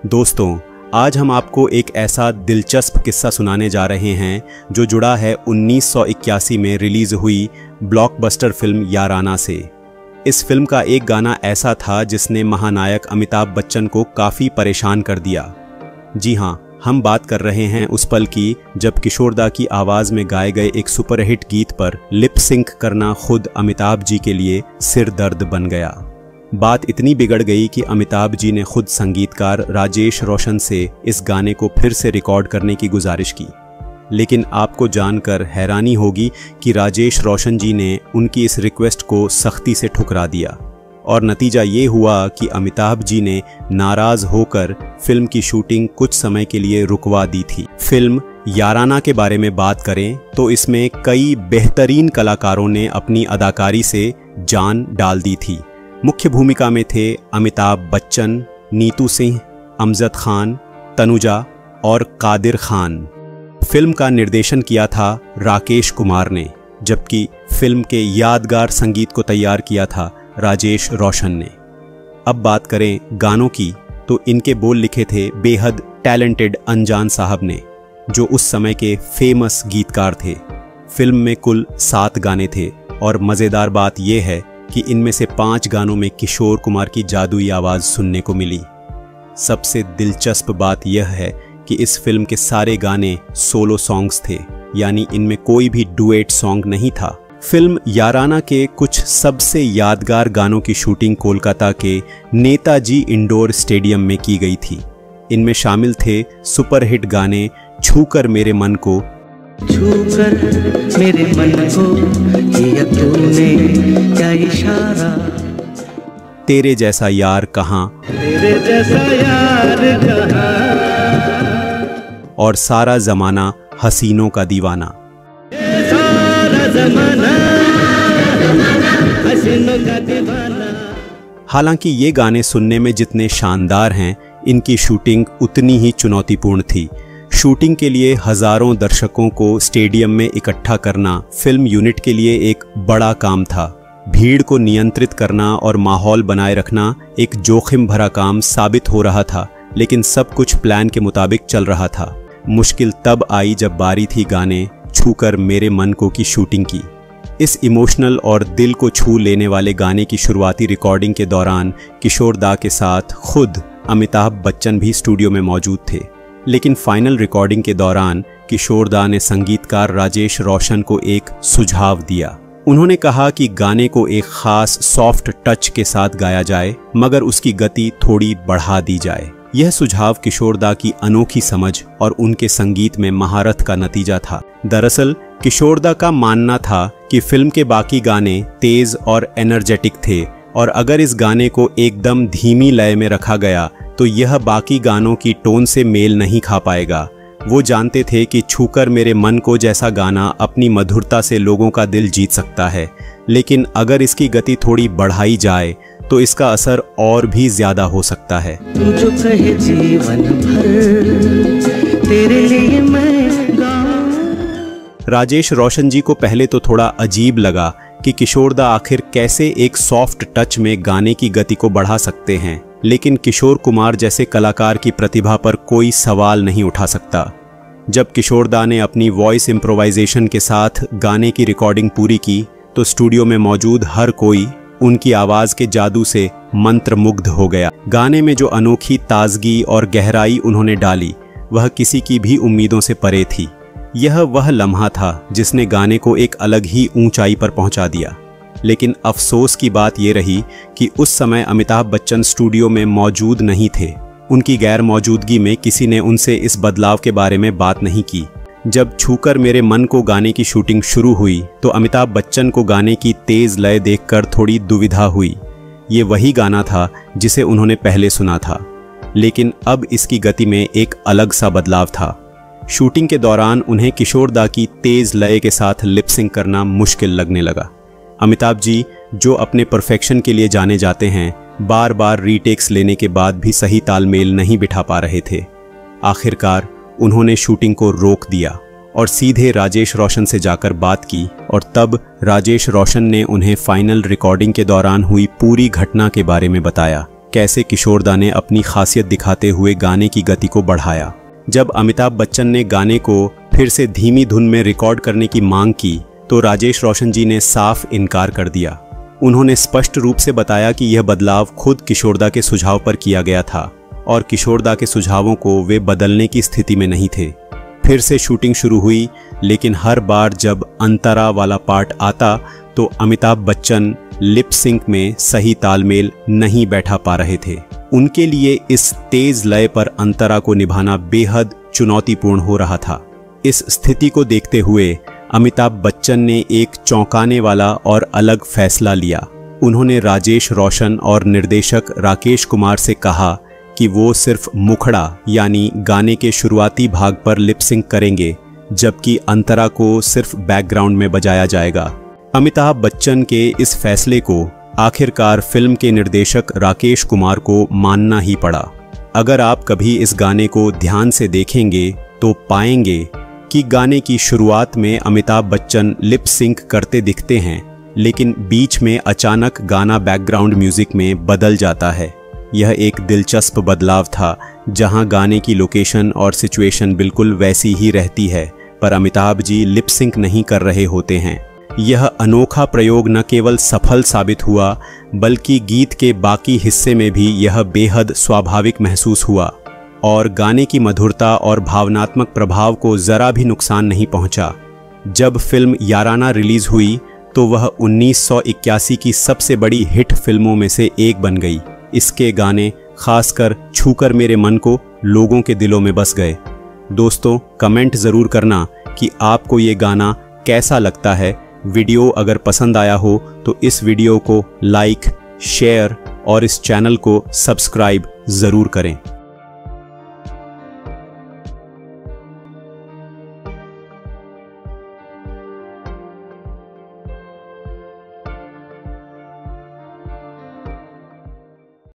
दोस्तों, आज हम आपको एक ऐसा दिलचस्प किस्सा सुनाने जा रहे हैं जो जुड़ा है 1981 में रिलीज हुई ब्लॉकबस्टर फिल्म याराना से। इस फिल्म का एक गाना ऐसा था जिसने महानायक अमिताभ बच्चन को काफ़ी परेशान कर दिया। जी हाँ, हम बात कर रहे हैं उस पल की जब किशोर दा की आवाज़ में गाए गए एक सुपरहिट गीत पर लिप सिंक करना खुद अमिताभ जी के लिए सिर दर्द बन गया। बात इतनी बिगड़ गई कि अमिताभ जी ने खुद संगीतकार राजेश रोशन से इस गाने को फिर से रिकॉर्ड करने की गुजारिश की। लेकिन आपको जानकर हैरानी होगी कि राजेश रोशन जी ने उनकी इस रिक्वेस्ट को सख्ती से ठुकरा दिया और नतीजा ये हुआ कि अमिताभ जी ने नाराज़ होकर फिल्म की शूटिंग कुछ समय के लिए रुकवा दी थी। फिल्म याराना के बारे में बात करें तो इसमें कई बेहतरीन कलाकारों ने अपनी अदाकारी से जान डाल दी थी। मुख्य भूमिका में थे अमिताभ बच्चन, नीतू सिंह, अमजद खान, तनुजा और कादिर खान। फिल्म का निर्देशन किया था राकेश कुमार ने, जबकि फिल्म के यादगार संगीत को तैयार किया था राजेश रोशन ने। अब बात करें गानों की तो इनके बोल लिखे थे बेहद टैलेंटेड अनजान साहब ने, जो उस समय के फेमस गीतकार थे। फिल्म में कुल 7 गाने थे और मज़ेदार बात यह है कि इनमें से 5 गानों में किशोर कुमार की जादुई आवाज़ सुनने को मिली। सबसे दिलचस्प बात यह है कि इस फिल्म के सारे गाने सोलो सॉन्ग्स थे, यानी इनमें कोई भी डुएट सॉन्ग नहीं था। फिल्म याराना के कुछ सबसे यादगार गानों की शूटिंग कोलकाता के नेताजी इंडोर स्टेडियम में की गई थी। इनमें शामिल थे सुपरहिट गाने छूकर मेरे मन को, छूकर मेरे मन को किया तूने क्या इशारा, तेरे जैसा यार कहाँ, तेरे जैसा यार कहाँ, और सारा जमाना हसीनों का दीवाना। सारा जमाना हसीनों का दीवाना। हालांकि ये गाने सुनने में जितने शानदार हैं, इनकी शूटिंग उतनी ही चुनौतीपूर्ण थी। शूटिंग के लिए हजारों दर्शकों को स्टेडियम में इकट्ठा करना फिल्म यूनिट के लिए एक बड़ा काम था। भीड़ को नियंत्रित करना और माहौल बनाए रखना एक जोखिम भरा काम साबित हो रहा था, लेकिन सब कुछ प्लान के मुताबिक चल रहा था। मुश्किल तब आई जब बारी थी गाने छूकर मेरे मन को की शूटिंग की। इस इमोशनल और दिल को छू लेने वाले गाने की शुरुआती रिकॉर्डिंग के दौरान किशोर दा के साथ खुद अमिताभ बच्चन भी स्टूडियो में मौजूद थे। लेकिन फाइनल रिकॉर्डिंग के दौरान किशोर दा ने संगीतकार राजेश रोशन को एक सुझाव दिया। उन्होंने कहा कि गाने को एक खास सॉफ्ट टच के साथ गाया जाए, मगर उसकी गति थोड़ी बढ़ा दी जाए। यह सुझाव किशोर दा की अनोखी समझ और उनके संगीत में महारत का नतीजा था। दरअसल किशोर दा का मानना था कि फिल्म के बाकी गाने तेज और एनर्जेटिक थे और अगर इस गाने को एकदम धीमी लय में रखा गया तो यह बाकी गानों की टोन से मेल नहीं खा पाएगा। वो जानते थे कि छूकर मेरे मन को जैसा गाना अपनी मधुरता से लोगों का दिल जीत सकता है, लेकिन अगर इसकी गति थोड़ी बढ़ाई जाए तो इसका असर और भी ज्यादा हो सकता है। तू जो कहे जीवन भर तेरे लिए मैं गाऊं। राजेश रोशन जी को पहले तो थोड़ा अजीब लगा कि किशोर दा आखिर कैसे एक सॉफ्ट टच में गाने की गति को बढ़ा सकते हैं, लेकिन किशोर कुमार जैसे कलाकार की प्रतिभा पर कोई सवाल नहीं उठा सकता। जब किशोर दा ने अपनी वॉइस इम्प्रोवाइजेशन के साथ गाने की रिकॉर्डिंग पूरी की तो स्टूडियो में मौजूद हर कोई उनकी आवाज़ के जादू से मंत्रमुग्ध हो गया। गाने में जो अनोखी ताजगी और गहराई उन्होंने डाली वह किसी की भी उम्मीदों से परे थी। यह वह लम्हा था जिसने गाने को एक अलग ही ऊंचाई पर पहुंचा दिया। लेकिन अफसोस की बात यह रही कि उस समय अमिताभ बच्चन स्टूडियो में मौजूद नहीं थे। उनकी गैर मौजूदगी में किसी ने उनसे इस बदलाव के बारे में बात नहीं की। जब छूकर मेरे मन को गाने की शूटिंग शुरू हुई तो अमिताभ बच्चन को गाने की तेज लय देखकर थोड़ी दुविधा हुई। ये वही गाना था जिसे उन्होंने पहले सुना था, लेकिन अब इसकी गति में एक अलग सा बदलाव था। शूटिंग के दौरान उन्हें किशोर दा की तेज लय के साथ लिपसिंग करना मुश्किल लगने लगा। अमिताभ जी, जो अपने परफेक्शन के लिए जाने जाते हैं, बार बार रीटेक्स लेने के बाद भी सही तालमेल नहीं बिठा पा रहे थे। आखिरकार उन्होंने शूटिंग को रोक दिया और सीधे राजेश रोशन से जाकर बात की और तब राजेश रोशन ने उन्हें फाइनल रिकॉर्डिंग के दौरान हुई पूरी घटना के बारे में बताया कैसे किशोरदा ने अपनी खासियत दिखाते हुए गाने की गति को बढ़ाया। जब अमिताभ बच्चन ने गाने को फिर से धीमी धुन में रिकॉर्ड करने की मांग की तो राजेश रोशन जी ने साफ इनकार कर दिया। उन्होंने स्पष्ट रूप से बताया कि यह बदलाव खुद किशोरदा के सुझाव पर किया गया था और किशोरदा के सुझावों को वे बदलने की स्थिति में नहीं थे। फिर से शूटिंग शुरू हुई, लेकिन हर बार जब अंतरा वाला पार्ट आता तो अमिताभ बच्चन लिप सिंक में सही तालमेल नहीं बैठा पा रहे थे। उनके लिए इस तेज लय पर अंतरा को निभाना बेहद चुनौतीपूर्ण हो रहा था। इस स्थिति को देखते हुए अमिताभ बच्चन ने एक चौंकाने वाला और अलग फैसला लिया। उन्होंने राजेश रोशन और निर्देशक राकेश कुमार से कहा कि वो सिर्फ मुखड़ा यानी गाने के शुरुआती भाग पर लिप सिंक करेंगे, जबकि अंतरा को सिर्फ बैकग्राउंड में बजाया जाएगा। अमिताभ बच्चन के इस फैसले को आखिरकार फिल्म के निर्देशक राकेश कुमार को मानना ही पड़ा। अगर आप कभी इस गाने को ध्यान से देखेंगे तो पाएंगे कि गाने की शुरुआत में अमिताभ बच्चन लिप सिंक करते दिखते हैं, लेकिन बीच में अचानक गाना बैकग्राउंड म्यूजिक में बदल जाता है। यह एक दिलचस्प बदलाव था, जहां गाने की लोकेशन और सिचुएशन बिल्कुल वैसी ही रहती है, पर अमिताभ जी लिप सिंक नहीं कर रहे होते हैं। यह अनोखा प्रयोग न केवल सफल साबित हुआ, बल्कि गीत के बाकी हिस्से में भी यह बेहद स्वाभाविक महसूस हुआ और गाने की मधुरता और भावनात्मक प्रभाव को जरा भी नुकसान नहीं पहुंचा। जब फिल्म याराना रिलीज हुई तो वह 1981 की सबसे बड़ी हिट फिल्मों में से एक बन गई। इसके गाने खासकर छूकर मेरे मन को लोगों के दिलों में बस गए। दोस्तों, कमेंट ज़रूर करना कि आपको ये गाना कैसा लगता है। वीडियो अगर पसंद आया हो तो इस वीडियो को लाइक, शेयर और इस चैनल को सब्सक्राइब ज़रूर करें।